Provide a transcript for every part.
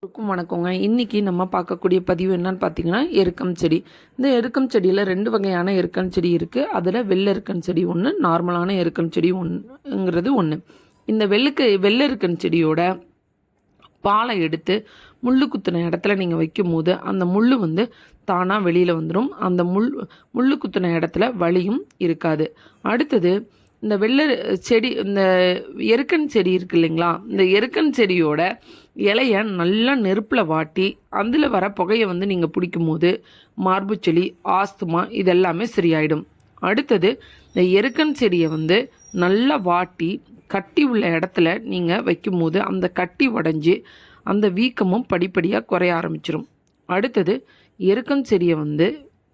வணக்கங்க. இன்றைக்கி நம்ம பார்க்கக்கூடிய பதிவு என்னன்னு பார்த்தீங்கன்னா, எருக்கம் செடி. இந்த எருக்கம் செடியில் 2 வகையான எருக்கம் செடி இருக்குது. அதில் வெள்ளை எருக்கம் செடி ஒன்று, நார்மலான எருக்கம் செடி ஒன்றுங்கிறது ஒன்று. இந்த வெள்ளை எருக்கம் செடியோட பாலை எடுத்து முள்ளு குத்துன இடத்துல நீங்கள் வைக்கும்போது அந்த முள் தானாக வெளியில் வந்துடும். அந்த முள்ளு குத்துன இடத்துல வலியும் இருக்காது. அடுத்தது இந்த வெள்ளை செடி, இந்த எருக்கன் செடி இருக்குது இல்லைங்களா, இந்த எருக்கன் செடியோட இலையை நல்லா நெருப்பில் வாட்டி அதில் வர புகையை நீங்கள் பிடிக்கும் போது மார்புச்சளி, ஆஸ்துமா இதெல்லாமே சரியாயிடும். அடுத்தது இந்த எருக்கன் செடியை நல்லா வாட்டி கட்டி உள்ள இடத்துல நீங்கள் வைக்கும்போது அந்த கட்டி உடஞ்சி அந்த வீக்கமும் படிப்படியாக குறைய ஆரம்பிச்சிடும். அடுத்தது எருக்கன் செடியை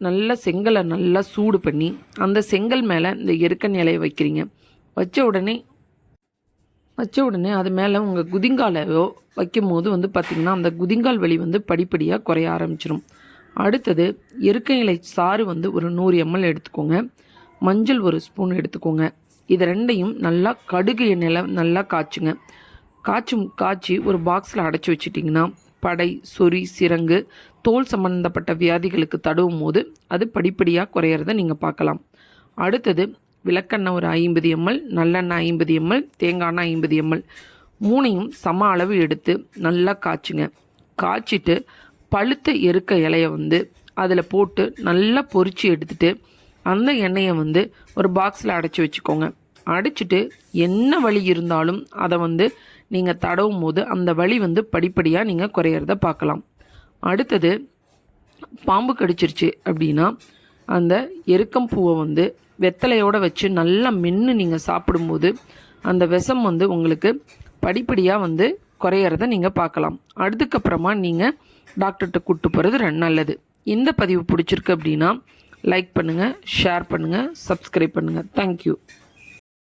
நல்லா செங்கலை நல்லா சூடு பண்ணி அந்த செங்கல் மேலே இந்த எருக்கன் இலையை வைக்கிறீங்க. வச்ச உடனே அது மேலே உங்கள் குதிங்காலையோ வைக்கும் போது பார்த்திங்கன்னா அந்த குதிங்கால் வலி படிப்படியாக குறைய ஆரம்பிச்சிடும். அடுத்தது எருக்கன் இலை சாறு ஒரு 100 ml எடுத்துக்கோங்க. மஞ்சள் 1 ஸ்பூன் எடுத்துக்கோங்க. இது ரெண்டையும் நல்லா கடுகு எண்ணெயில் நல்லா காய்ச்சுங்க. காய்ச்சி ஒரு பாக்ஸில் அடைச்சி வச்சிட்டிங்கன்னா படை, சொறி, சிரங்கு, தோல் சம்பந்தப்பட்ட வியாதிகளுக்கு தடவும் போது அது படிப்படியாக குறையிறத நீங்கள் பார்க்கலாம். அடுத்தது விளக்கெண்ணெய் ஒரு 50 ml, நல்லெண்ணெய் 50 ml, தேங்காய் எண்ணெய் 50 ml, மூணையும் சம அளவு எடுத்து நல்லா காய்ச்சுங்க. காய்ச்சிட்டு பழுத்த எருக்க இலையை அதில் போட்டு நல்லா பொரித்து எடுத்துட்டு அந்த எண்ணெயை ஒரு பாக்ஸில் அடைச்சி வச்சுக்கோங்க. அடைச்சிட்டு என்ன வலி இருந்தாலும் அதை நீங்கள் தடவும் போது அந்த வலி படிப்படியாக நீங்கள் குறையிறத பார்க்கலாம். அடுத்தது பாம்பு கடிச்சிருச்சு அப்படின்னா அந்த எருக்கம் பூவை வெத்தலையோடு வச்சு நல்லா மென்று நீங்கள் சாப்பிடும்போது அந்த விஷம் உங்களுக்கு படிப்படியாக குறையிறத நீங்கள் பார்க்கலாம். அதுக்கப்புறமா நீங்கள் டாக்டர்கிட்ட கூப்பிட்டு போகிறது நல்லது. இந்த பதிவு பிடிச்சிருக்கு அப்படின்னா லைக் பண்ணுங்கள், ஷேர் பண்ணுங்கள், சப்ஸ்கிரைப் பண்ணுங்கள். தேங்க்யூ.